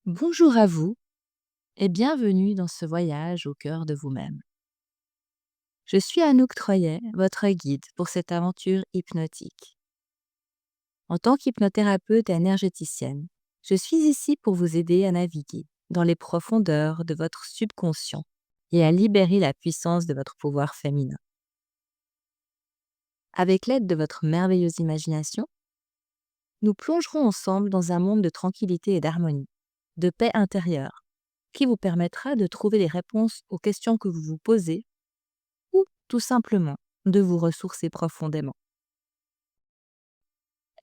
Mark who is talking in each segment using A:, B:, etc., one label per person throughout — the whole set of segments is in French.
A: Bonjour à vous et bienvenue dans ce voyage au cœur de vous-même. Je suis Anouk Troyet, votre guide pour cette aventure hypnotique. En tant qu'hypnothérapeute et énergéticienne, je suis ici pour vous aider à naviguer dans les profondeurs de votre subconscient et à libérer la puissance de votre pouvoir féminin. Avec l'aide de votre merveilleuse imagination, nous plongerons ensemble dans un monde de tranquillité et d'harmonie, de paix intérieure, qui vous permettra de trouver les réponses aux questions que vous vous posez ou tout simplement de vous ressourcer profondément.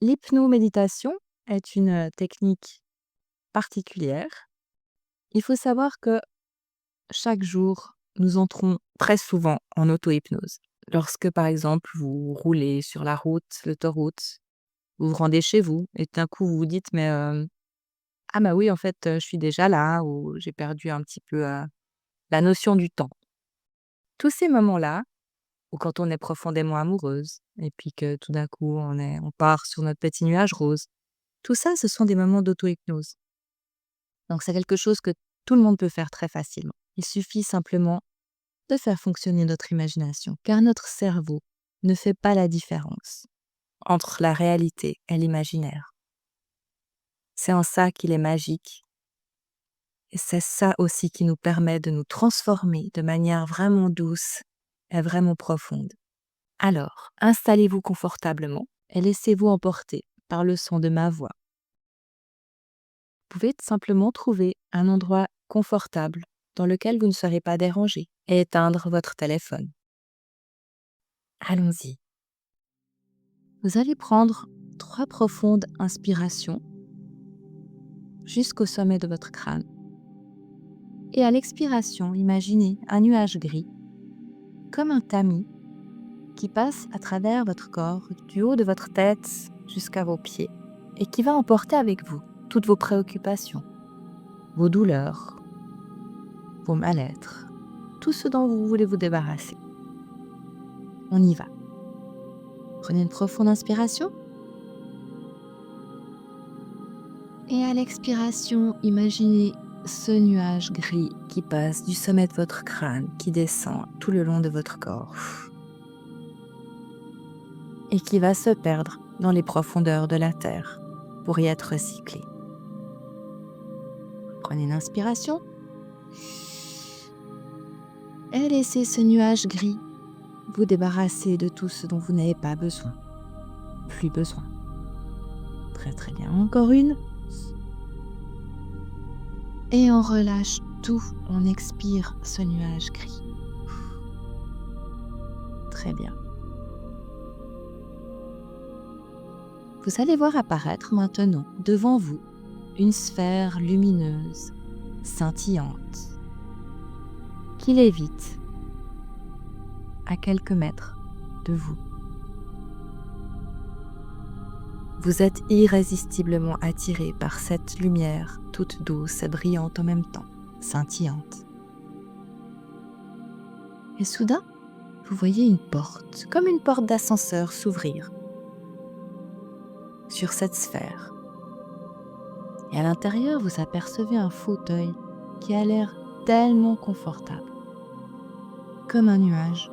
A: L'hypnoméditation est une technique particulière. Il faut savoir que chaque jour, nous entrons très souvent en auto-hypnose. Lorsque, par exemple, vous roulez sur la route, l'autoroute, vous vous rendez chez vous et d'un coup vous vous dites mais ah bah oui en fait je suis déjà là ou j'ai perdu un petit peu la notion du temps. Tous ces moments-là, ou quand on est profondément amoureuse et puis que tout d'un coup on part sur notre petit nuage rose. Tout ça, ce sont des moments d'auto-hypnose. Donc c'est quelque chose que tout le monde peut faire très facilement. Il suffit simplement de faire fonctionner notre imagination, car notre cerveau ne fait pas la différence entre la réalité et l'imaginaire. C'est en ça qu'il est magique et c'est ça aussi qui nous permet de nous transformer de manière vraiment douce et vraiment profonde. Alors, installez-vous confortablement et laissez-vous emporter par le son de ma voix. Vous pouvez simplement trouver un endroit confortable dans lequel vous ne serez pas dérangé et éteindre votre téléphone. Allons-y. Vous allez prendre 3 profondes inspirations jusqu'au sommet de votre crâne. Et à l'expiration, imaginez un nuage gris, comme un tamis, qui passe à travers votre corps, du haut de votre tête jusqu'à vos pieds, et qui va emporter avec vous toutes vos préoccupations, vos douleurs, vos mal-être, tout ce dont vous voulez vous débarrasser. On y va. Prenez une profonde inspiration. Et à l'expiration, imaginez ce nuage gris qui passe du sommet de votre crâne, qui descend tout le long de votre corps et qui va se perdre dans les profondeurs de la terre pour y être recyclé. Prenez une inspiration et laissez ce nuage gris vous débarrasser de tout ce dont vous n'avez pas besoin. Plus besoin. Très très bien. Encore une. Et on relâche tout. On expire ce nuage gris. Très bien. Vous allez voir apparaître maintenant devant vous une sphère lumineuse, scintillante, qui lévite à quelques mètres de vous. Vous êtes irrésistiblement attiré par cette lumière toute douce et brillante en même temps, scintillante. Et soudain, vous voyez une porte, comme une porte d'ascenseur s'ouvrir sur cette sphère. Et à l'intérieur, vous apercevez un fauteuil qui a l'air tellement confortable. Comme un nuage,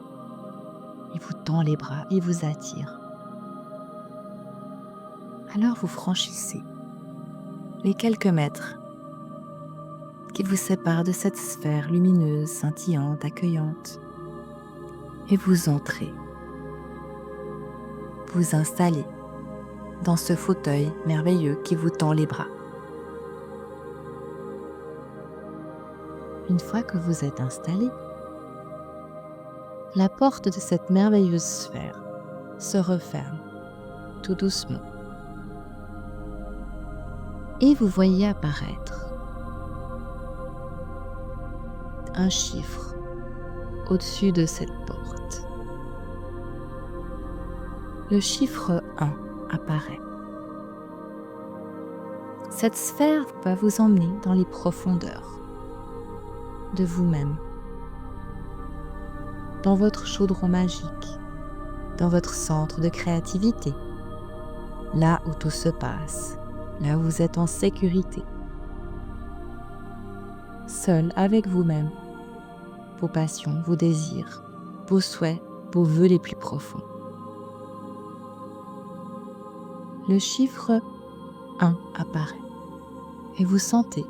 A: il vous tend les bras, il vous attire. Alors vous franchissez les quelques mètres qui vous séparent de cette sphère lumineuse, scintillante, accueillante, et vous entrez. Vous installez dans ce fauteuil merveilleux qui vous tend les bras. Une fois que vous êtes installé, la porte de cette merveilleuse sphère se referme tout doucement. Et vous voyez apparaître un chiffre au-dessus de cette porte. Le chiffre 1 apparaît. Cette sphère va vous emmener dans les profondeurs de vous-même, dans votre chaudron magique, dans votre centre de créativité, là où tout se passe, là où vous êtes en sécurité. seul avec vous-même, vos passions, vos désirs, vos souhaits, vos vœux les plus profonds. Le chiffre 1 apparaît et vous sentez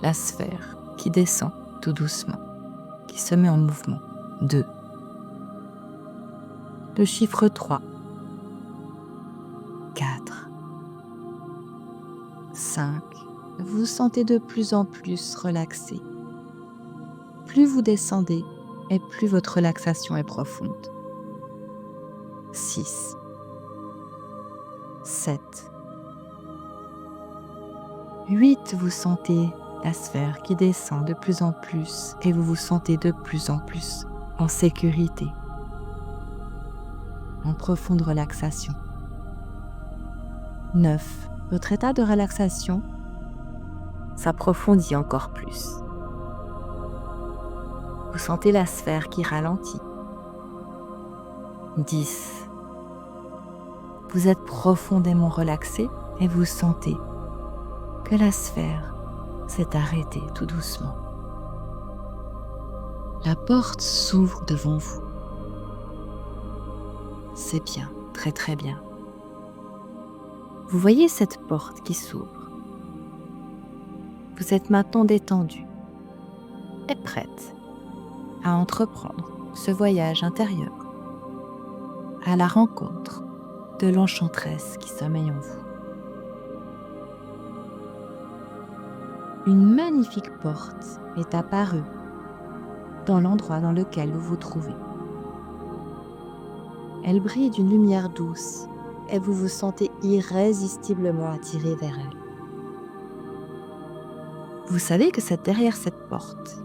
A: la sphère qui descend tout doucement, qui se met en mouvement. 2. Le chiffre 3. 4. 5. Vous vous sentez de plus en plus relaxé. Plus vous descendez et plus votre relaxation est profonde. 6. 7. 8. Vous sentez la sphère qui descend de plus en plus et vous vous sentez de plus en plus en sécurité, en profonde relaxation. 9. Votre état de relaxation s'approfondit encore plus. Vous sentez la sphère qui ralentit. 10. Vous êtes profondément relaxé et vous sentez que la sphère s'est arrêtée tout doucement. La porte s'ouvre devant vous. C'est bien, très très bien. Vous voyez cette porte qui s'ouvre. Vous êtes maintenant détendu et prête à entreprendre ce voyage intérieur à la rencontre de l'enchanteresse qui sommeille en vous. Une magnifique porte est apparue dans l'endroit dans lequel vous vous trouvez. Elle brille d'une lumière douce et vous vous sentez irrésistiblement attiré vers elle. Vous savez que c'est derrière cette porte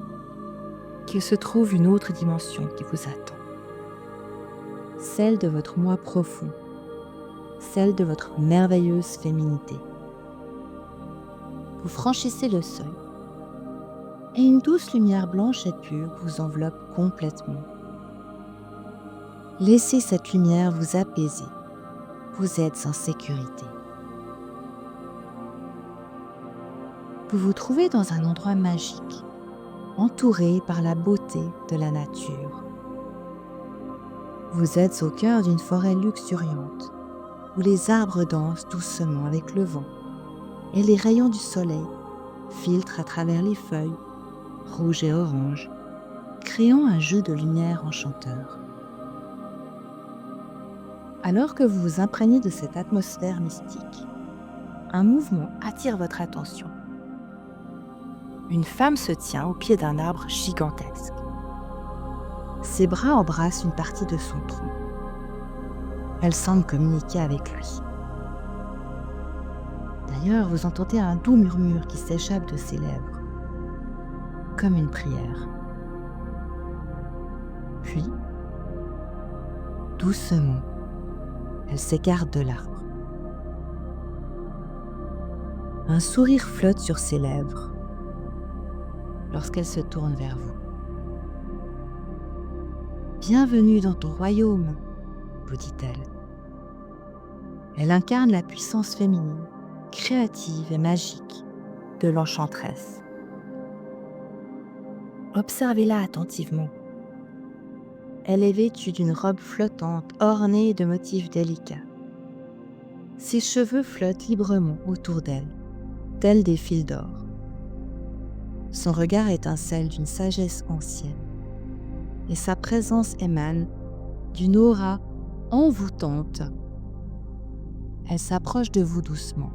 A: qu'il se trouve une autre dimension qui vous attend. Celle de votre moi profond, celle de votre merveilleuse féminité. Vous franchissez le seuil et une douce lumière blanche et pure vous enveloppe complètement. Laissez cette lumière vous apaiser. Vous êtes en sécurité. Vous vous trouvez dans un endroit magique, entouré par la beauté de la nature. Vous êtes au cœur d'une forêt luxuriante, où les arbres dansent doucement avec le vent, et les rayons du soleil filtrent à travers les feuilles, rouges et oranges, créant un jeu de lumière enchanteur. Alors que vous vous imprégnez de cette atmosphère mystique, un mouvement attire votre attention. Une femme se tient au pied d'un arbre gigantesque. Ses bras embrassent une partie de son tronc. Elle semble communiquer avec lui. D'ailleurs, vous entendez un doux murmure qui s'échappe de ses lèvres, comme une prière. Puis, doucement, elle s'écarte de l'arbre. Un sourire flotte sur ses lèvres lorsqu'elle se tourne vers vous. « Bienvenue dans ton royaume », vous dit-elle. Elle incarne la puissance féminine, créative et magique de l'enchanteresse. Observez-la attentivement. Elle est vêtue d'une robe flottante ornée de motifs délicats. Ses cheveux flottent librement autour d'elle, tels des fils d'or. Son regard étincelle d'une sagesse ancienne, et sa présence émane d'une aura envoûtante. Elle s'approche de vous doucement.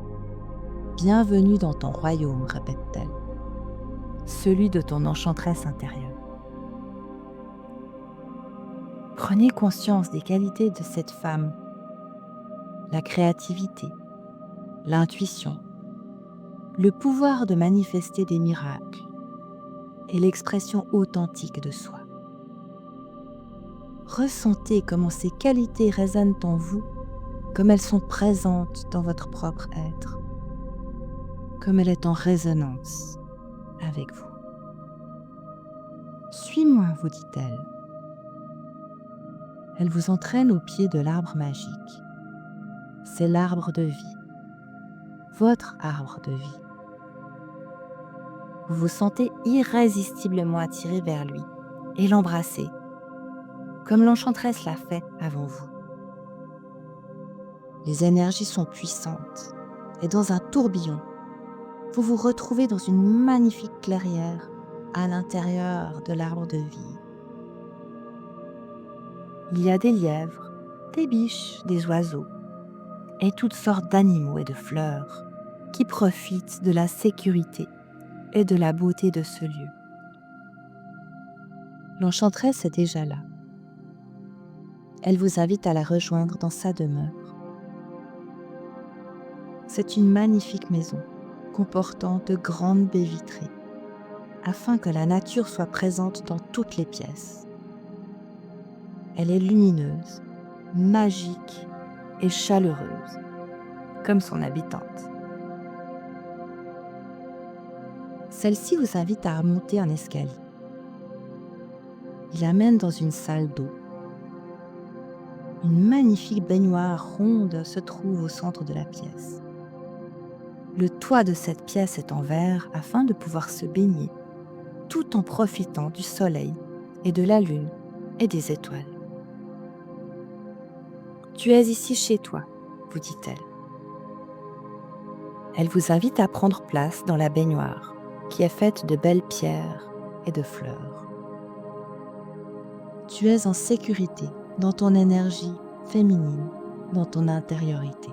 A: « Bienvenue dans ton royaume », répète-t-elle, « celui de ton enchanteresse intérieure. » Prenez conscience des qualités de cette femme, la créativité, l'intuition, le pouvoir de manifester des miracles et l'expression authentique de soi. Ressentez comment ces qualités résonnent en vous, comme elles sont présentes dans votre propre être, comme elle est en résonance avec vous. « Suis-moi », vous dit-elle. Elle vous entraîne au pied de l'arbre magique. C'est l'arbre de vie, votre arbre de vie. Vous vous sentez irrésistiblement attiré vers lui et l'embrasser, comme l'enchanteresse l'a fait avant vous. Les énergies sont puissantes et dans un tourbillon, vous vous retrouvez dans une magnifique clairière à l'intérieur de l'arbre de vie. Il y a des lièvres, des biches, des oiseaux et toutes sortes d'animaux et de fleurs qui profitent de la sécurité et de la beauté de ce lieu. L'enchanteresse est déjà là. Elle vous invite à la rejoindre dans sa demeure. C'est une magnifique maison comportant de grandes baies vitrées afin que la nature soit présente dans toutes les pièces. Elle est lumineuse, magique et chaleureuse, comme son habitante. Celle-ci vous invite à remonter un escalier. Il amène dans une salle d'eau. Une magnifique baignoire ronde se trouve au centre de la pièce. Le toit de cette pièce est en verre afin de pouvoir se baigner, tout en profitant du soleil et de la lune et des étoiles. « Tu es ici chez toi », vous dit-elle. Elle vous invite à prendre place dans la baignoire, qui est faite de belles pierres et de fleurs. Tu es en sécurité dans ton énergie féminine, dans ton intériorité.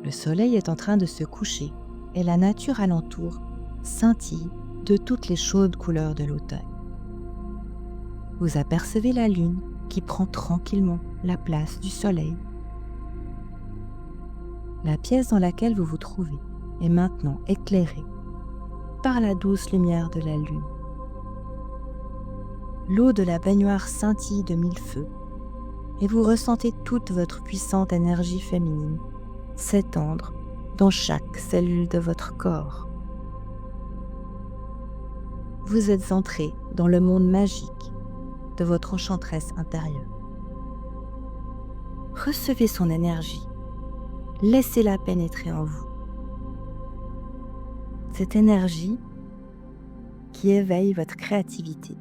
A: Le soleil est en train de se coucher et la nature alentour scintille de toutes les chaudes couleurs de l'automne. Vous apercevez la lune qui prend tranquillement la place du soleil. La pièce dans laquelle vous vous trouvez est maintenant éclairée par la douce lumière de la lune. L'eau de la baignoire scintille de mille feux et vous ressentez toute votre puissante énergie féminine s'étendre dans chaque cellule de votre corps. Vous êtes entré dans le monde magique de votre enchanteresse intérieure. Recevez son énergie, laissez-la pénétrer en vous. Cette énergie qui éveille votre créativité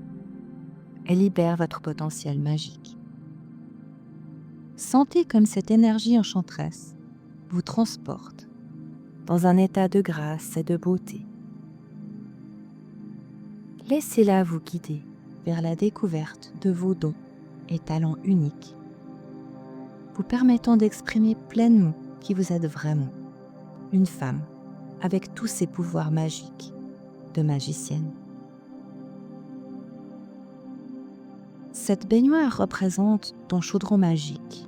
A: et libère votre potentiel magique. Sentez comme cette énergie enchanteresse vous transporte dans un état de grâce et de beauté. Laissez-la vous guider vers la découverte de vos dons et talents uniques, vous permettant d'exprimer pleinement qui vous êtes vraiment, une femme avec tous ses pouvoirs magiques de magicienne. Cette baignoire représente ton chaudron magique,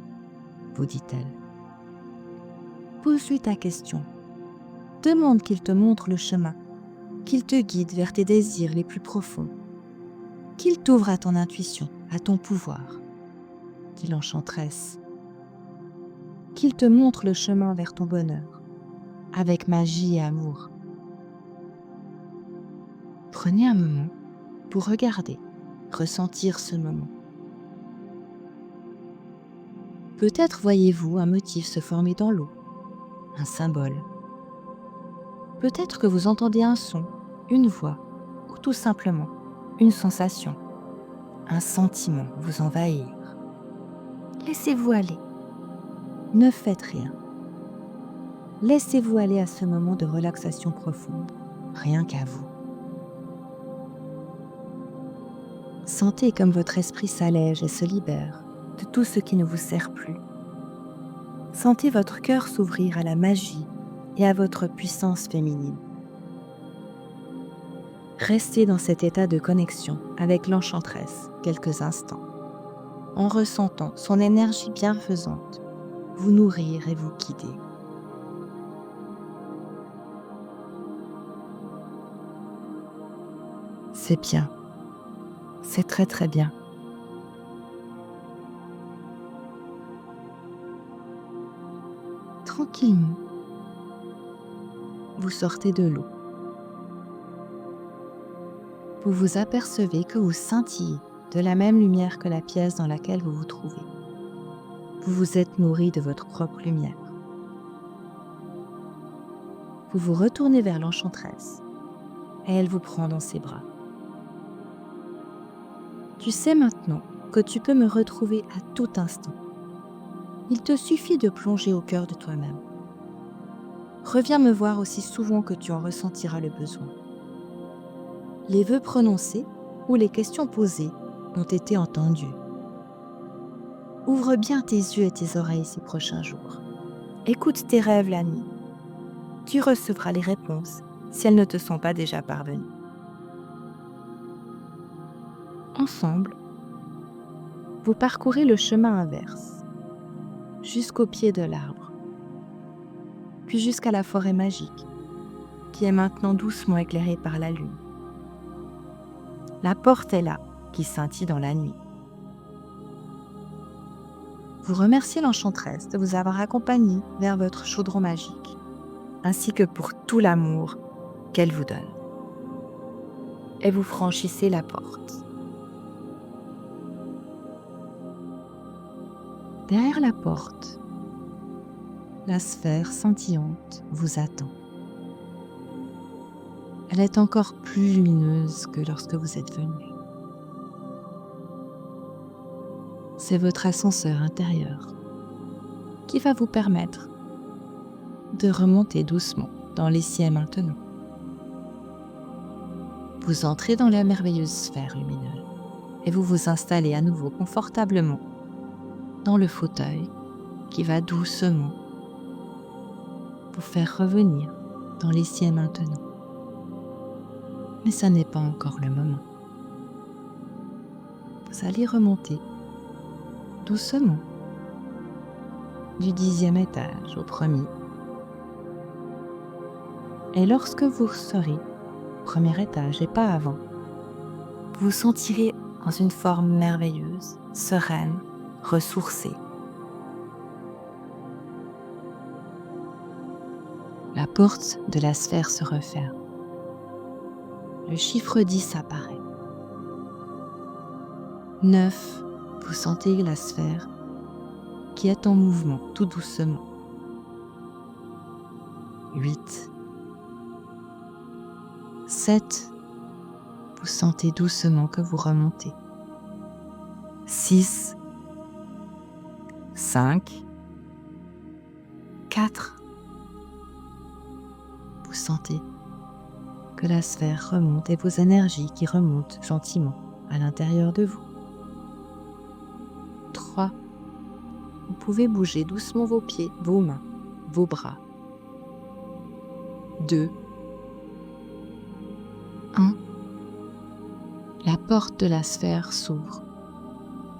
A: vous dit-elle. Pose-lui ta question. Demande qu'il te montre le chemin, qu'il te guide vers tes désirs les plus profonds, qu'il t'ouvre à ton intuition, à ton pouvoir, dit l'enchanteresse. Qu'il te montre le chemin vers ton bonheur, avec magie et amour. Prenez un moment pour regarder, ressentir ce moment. Peut-être voyez-vous un motif se former dans l'eau, un symbole. Peut-être que vous entendez un son, une voix, ou tout simplement une sensation, un sentiment vous envahir. Laissez-vous aller. Ne faites rien. Laissez-vous aller à ce moment de relaxation profonde, rien qu'à vous. Sentez comme votre esprit s'allège et se libère de tout ce qui ne vous sert plus. Sentez votre cœur s'ouvrir à la magie et à votre puissance féminine. Restez dans cet état de connexion avec l'enchanteresse quelques instants, en ressentant son énergie bienfaisante vous nourrir et vous guider. C'est bien, c'est très très bien. Tranquillement, vous sortez de l'eau. Vous vous apercevez que vous scintillez de la même lumière que la pièce dans laquelle vous vous trouvez. Vous vous êtes nourri de votre propre lumière. vous vous retournez vers l'enchanteresse et elle vous prend dans ses bras. Tu sais maintenant que tu peux me retrouver à tout instant. Il te suffit de plonger au cœur de toi-même. Reviens me voir aussi souvent que tu en ressentiras le besoin. Les vœux prononcés ou les questions posées ont été entendues. Ouvre bien tes yeux et tes oreilles ces prochains jours. Écoute tes rêves la nuit. Tu recevras les réponses si elles ne te sont pas déjà parvenues. Ensemble, vous parcourez le chemin inverse, jusqu'au pied de l'arbre, puis jusqu'à la forêt magique, qui est maintenant doucement éclairée par la lune. La porte est là, qui scintille dans la nuit. Vous remerciez l'enchanteresse de vous avoir accompagné vers votre chaudron magique, ainsi que pour tout l'amour qu'elle vous donne. Et vous franchissez la porte. Derrière la porte, la sphère scintillante vous attend. Elle est encore plus lumineuse que lorsque vous êtes venu. C'est votre ascenseur intérieur qui va vous permettre de remonter doucement dans les cieux maintenant. Vous entrez dans la merveilleuse sphère lumineuse et vous vous installez à nouveau confortablement dans le fauteuil qui va doucement vous faire revenir dans les cieux maintenant. Mais ça n'est pas encore le moment. Vous allez remonter doucement du 10e étage au premier. Et lorsque vous serez au premier étage et pas avant, vous vous sentirez dans une forme merveilleuse, sereine, ressourcée. La porte de la sphère se referme. Le chiffre 10 apparaît. 9, vous sentez la sphère qui est en mouvement tout doucement. 8, 7, vous sentez doucement que vous remontez. 6, 5, 4, vous sentez que la sphère remonte et vos énergies qui remontent gentiment à l'intérieur de vous. 3, vous pouvez bouger doucement vos pieds, vos mains, vos bras. 2, 1, la porte de la sphère s'ouvre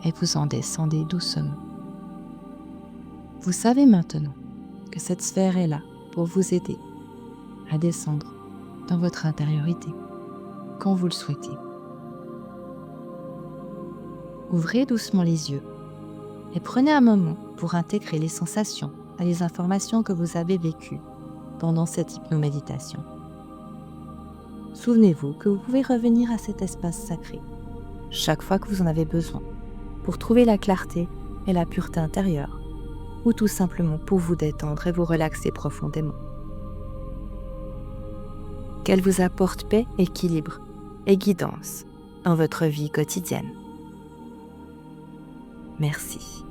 A: et vous en descendez doucement. Vous savez maintenant que cette sphère est là pour vous aider à descendre dans votre intériorité quand vous le souhaitez. Ouvrez doucement les yeux et prenez un moment pour intégrer les sensations et les informations que vous avez vécues pendant cette hypnoméditation. Souvenez-vous que vous pouvez revenir à cet espace sacré chaque fois que vous en avez besoin pour trouver la clarté et la pureté intérieure ou tout simplement pour vous détendre et vous relaxer profondément. Qu'elle vous apporte paix, équilibre et guidance dans votre vie quotidienne. Merci.